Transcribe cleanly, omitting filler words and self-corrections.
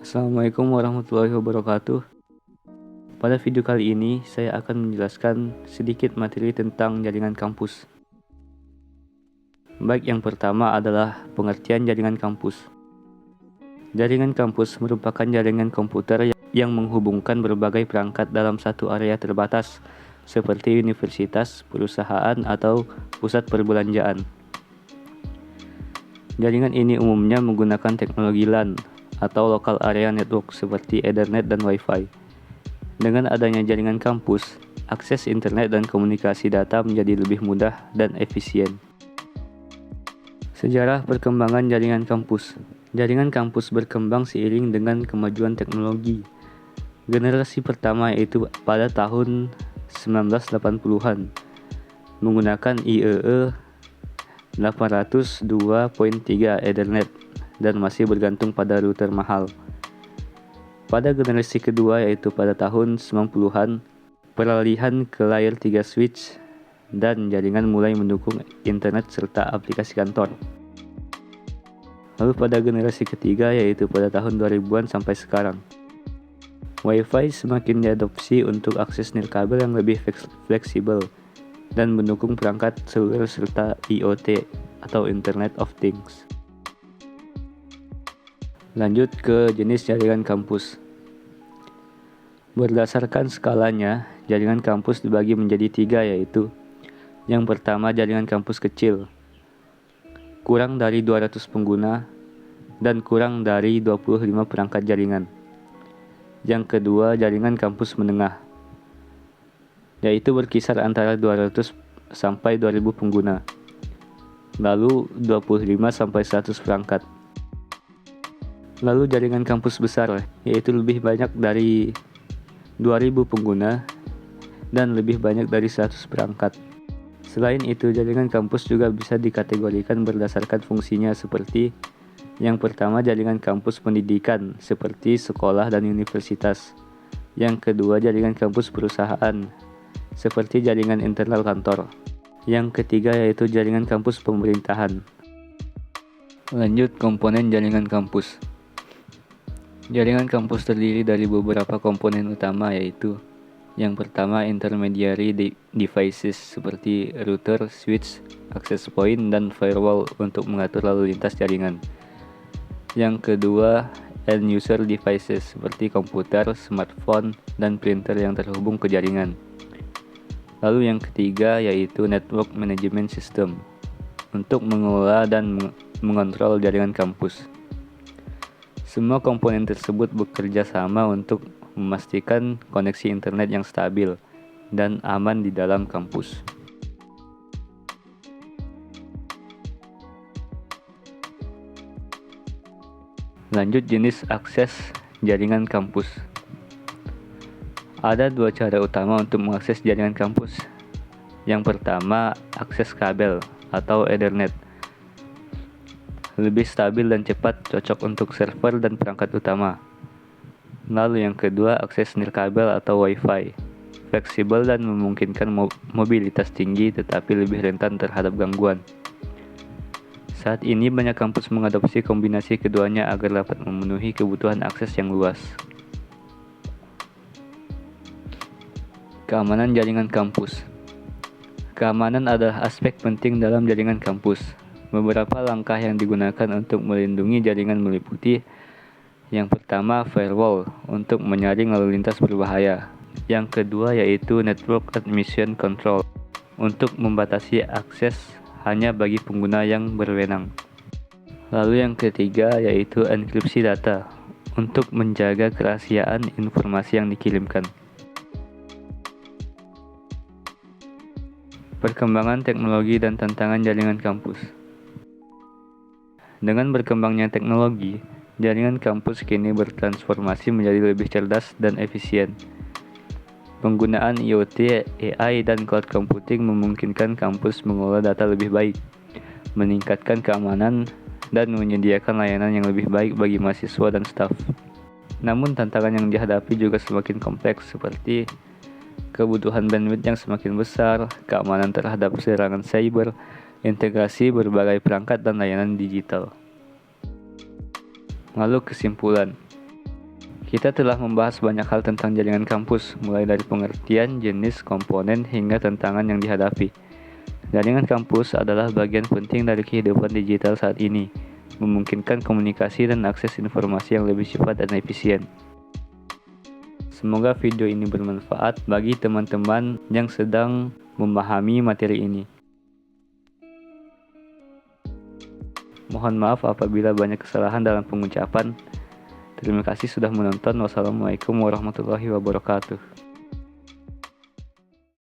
Assalamualaikum warahmatullahi wabarakatuh. Pada video kali ini, saya akan menjelaskan sedikit materi tentang jaringan kampus. Baik, yang pertama adalah pengertian jaringan kampus. Jaringan kampus merupakan jaringan komputer yang menghubungkan berbagai perangkat dalam satu area terbatas, seperti universitas, perusahaan, atau pusat perbelanjaan. Jaringan ini umumnya menggunakan teknologi LAN atau Local Area Network seperti Ethernet dan Wi-Fi. Dengan adanya jaringan kampus, akses internet dan komunikasi data menjadi lebih mudah dan efisien. Sejarah perkembangan jaringan kampus. Jaringan kampus berkembang seiring dengan kemajuan teknologi. Generasi pertama yaitu pada tahun 1980-an menggunakan IEEE 802.3 Ethernet dan masih bergantung pada router mahal. Pada generasi kedua yaitu pada tahun 90-an, peralihan ke layer 3 switch dan jaringan mulai mendukung internet serta aplikasi kantor. Lalu pada generasi ketiga yaitu pada tahun 2000-an sampai sekarang. Wi-Fi semakin diadopsi untuk akses nirkabel yang lebih fleksibel dan mendukung perangkat seluler serta IoT atau Internet of Things. Lanjut ke jenis jaringan kampus. Berdasarkan skalanya, jaringan kampus dibagi menjadi 3 yaitu: yang pertama jaringan kampus kecil, kurang dari 200 pengguna dan kurang dari 25 perangkat jaringan. Yang kedua jaringan kampus menengah, yaitu berkisar antara 200 sampai 2000 pengguna, lalu 25 sampai 100 perangkat. Lalu jaringan kampus besar, yaitu lebih banyak dari 2000 pengguna dan lebih banyak dari 100 perangkat. Selain itu, jaringan kampus juga bisa dikategorikan berdasarkan fungsinya seperti: yang pertama jaringan kampus pendidikan seperti sekolah dan universitas. Yang kedua jaringan kampus perusahaan seperti jaringan internal kantor. Yang ketiga yaitu jaringan kampus pemerintahan. Lanjut komponen jaringan kampus. Jaringan kampus terdiri dari beberapa komponen utama yaitu: yang pertama intermediary devices seperti router, switch, access point, dan firewall untuk mengatur lalu lintas jaringan. Yang kedua end user devices seperti komputer, smartphone, dan printer yang terhubung ke jaringan. Lalu yang ketiga yaitu network management system untuk mengelola dan mengontrol jaringan kampus. Semua komponen tersebut bekerja sama untuk memastikan koneksi internet yang stabil dan aman di dalam kampus. Lanjut jenis akses jaringan kampus. Ada 2 cara utama untuk mengakses jaringan kampus. Yang pertama, akses kabel atau Ethernet. Lebih stabil dan cepat, cocok untuk server dan perangkat utama. Lalu yang kedua, akses nirkabel atau Wi-Fi. Fleksibel dan memungkinkan mobilitas tinggi tetapi lebih rentan terhadap gangguan. Saat ini banyak kampus mengadopsi kombinasi keduanya agar dapat memenuhi kebutuhan akses yang luas. Keamanan jaringan kampus. Keamanan adalah aspek penting dalam jaringan kampus. Beberapa langkah yang digunakan untuk melindungi jaringan meliputi: yang pertama, firewall untuk menyaring lalu lintas berbahaya. Yang kedua yaitu network admission control untuk membatasi akses hanya bagi pengguna yang berwenang. Lalu yang ketiga yaitu enkripsi data untuk menjaga kerahasiaan informasi yang dikirimkan. Perkembangan teknologi dan tantangan jaringan kampus. Dengan berkembangnya teknologi, jaringan kampus kini bertransformasi menjadi lebih cerdas dan efisien. Penggunaan IoT, AI, dan cloud computing memungkinkan kampus mengelola data lebih baik, meningkatkan keamanan, dan menyediakan layanan yang lebih baik bagi mahasiswa dan staf. Namun tantangan yang dihadapi juga semakin kompleks seperti kebutuhan bandwidth yang semakin besar, keamanan terhadap serangan cyber, integrasi berbagai perangkat dan layanan digital. Lalu kesimpulan. Kita telah membahas banyak hal tentang jaringan kampus, mulai dari pengertian, jenis, komponen, hingga tantangan yang dihadapi. Jaringan kampus adalah bagian penting dari kehidupan digital saat ini, memungkinkan komunikasi dan akses informasi yang lebih cepat dan efisien. Semoga video ini bermanfaat bagi teman-teman yang sedang memahami materi ini. Mohon maaf apabila banyak kesalahan dalam pengucapan. Terima kasih sudah menonton. Wassalamualaikum warahmatullahi wabarakatuh.